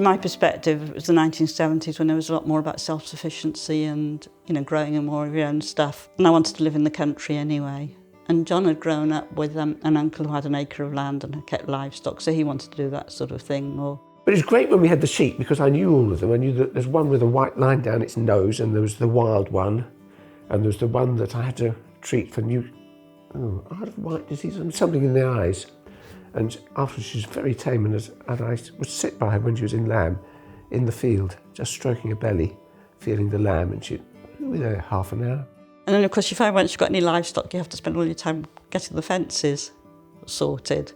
my perspective, it was the 1970s when there was a lot more about self-sufficiency and, growing more of your own stuff. And I wanted to live in the country anyway. And John had grown up with an uncle who had an acre of land and had kept livestock, so he wanted to do that sort of thing more. But it was great when we had the sheep because I knew all of them. I knew that there's one with a white line down its nose, and there was the wild one, and there was the one that I had to treat for out of white disease and something in the eyes. And after she was very tame, and I would sit by her when she was in lamb in the field, just stroking her belly, feeling the lamb, and she'd be there half an hour. And then, of course, you find once you've got any livestock, you have to spend all your time getting the fences sorted.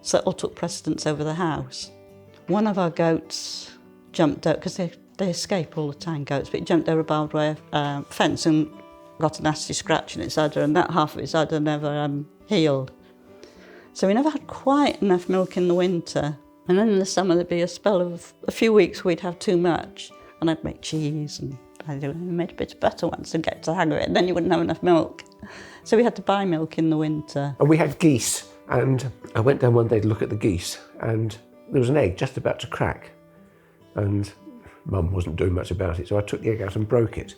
So it all took precedence over the house. One of our goats jumped out, because they escape all the time, goats, but it jumped over a barbed wire fence and got a nasty scratch in its udder, and that half of its udder never healed. So we never had quite enough milk in the winter. And then in the summer there'd be a spell of a few weeks we'd have too much. And I'd make cheese, and I made a bit of butter once and get to the hang of it, and then you wouldn't have enough milk. So we had to buy milk in the winter. And we had geese, and I went down one day to look at the geese, and there was an egg just about to crack. And Mum wasn't doing much about it, so I took the egg out and broke it.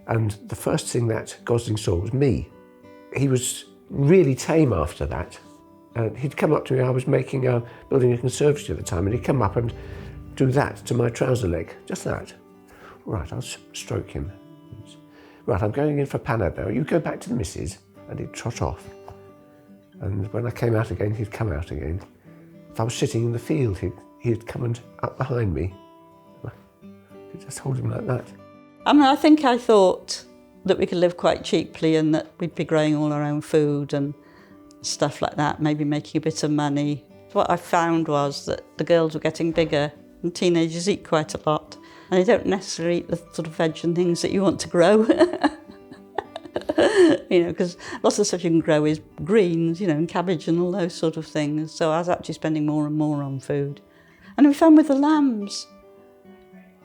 And the first thing that Gosling saw was me. He was really tame after that. And he'd come up to me, I was building a conservatory at the time, and he'd come up and do that to my trouser leg, just that. Right, I'll stroke him. Right, I'm going in for Panad now, you go back to the missus, and he'd trot off. And when I came out again, he'd come out again. If I was sitting in the field, he'd come and up behind me. I'd just hold him like that. I think I thought that we could live quite cheaply and that we'd be growing all our own food and stuff like that, maybe making a bit of money. What I found was that the girls were getting bigger, and teenagers eat quite a lot, and they don't necessarily eat the sort of veg and things that you want to grow. Because lots of the stuff you can grow is greens, and cabbage and all those sort of things. So I was actually spending more and more on food. And we found with the lambs,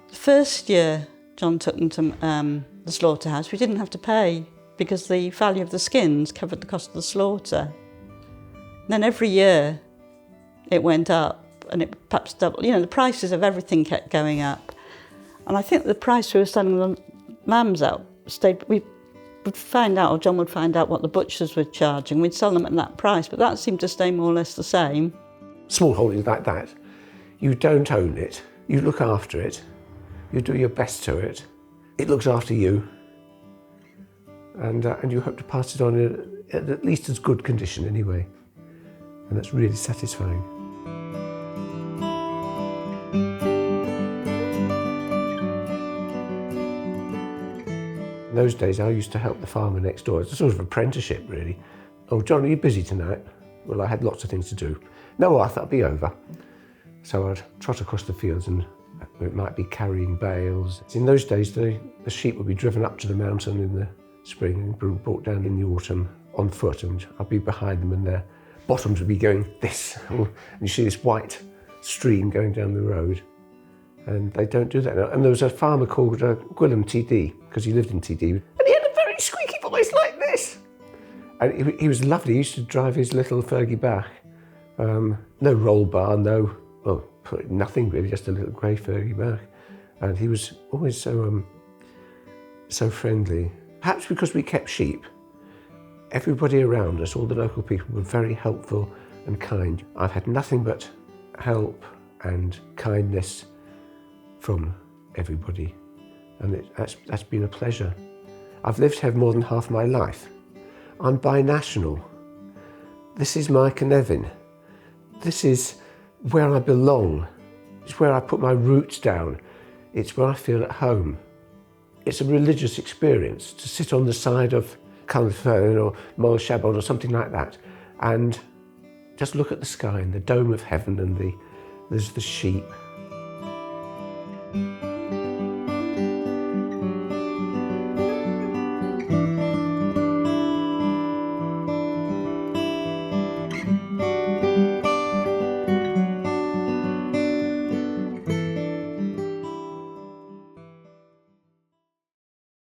the first year John took them to the slaughterhouse, we didn't have to pay because the value of the skins covered the cost of the slaughter. Then every year it went up, and it perhaps doubled. The prices of everything kept going up. And I think the price we were selling the lambs out stayed. We would find out, or John would find out what the butchers were charging. We'd sell them at that price, but that seemed to stay more or less the same. Small holdings like that, you don't own it. You look after it. You do your best to it. It looks after you. And you hope to pass it on in at least as good condition anyway. And that's really satisfying. In those days, I used to help the farmer next door. It's a sort of apprenticeship, really. Oh, John, are you busy tonight? Well, I had lots of things to do. No, I thought I'd be over. So I'd trot across the fields, and it might be carrying bales. In those days, the sheep would be driven up to the mountain in the spring and brought down in the autumn on foot, and I'd be behind them, and their bottoms would be going this. And you see this white stream going down the road. And they don't do that now. And there was a farmer called Gwilym TD, because he lived in TD, and he had a very squeaky voice like this. And he was lovely. He used to drive his little Fergie Bach. No roll bar, nothing really, just a little grey Fergie Bach. And he was always so friendly. Perhaps because we kept sheep, everybody around us, all the local people, were very helpful and kind. I've had nothing but help and kindness from everybody, and that's been a pleasure. I've lived here more than half my life. I'm binational. This is my Cynefin. This is where I belong. It's where I put my roots down. It's where I feel at home. It's a religious experience to sit on the side of Cynefin or Moel Siabod or something like that and just look at the sky and the dome of heaven, and there's the sheep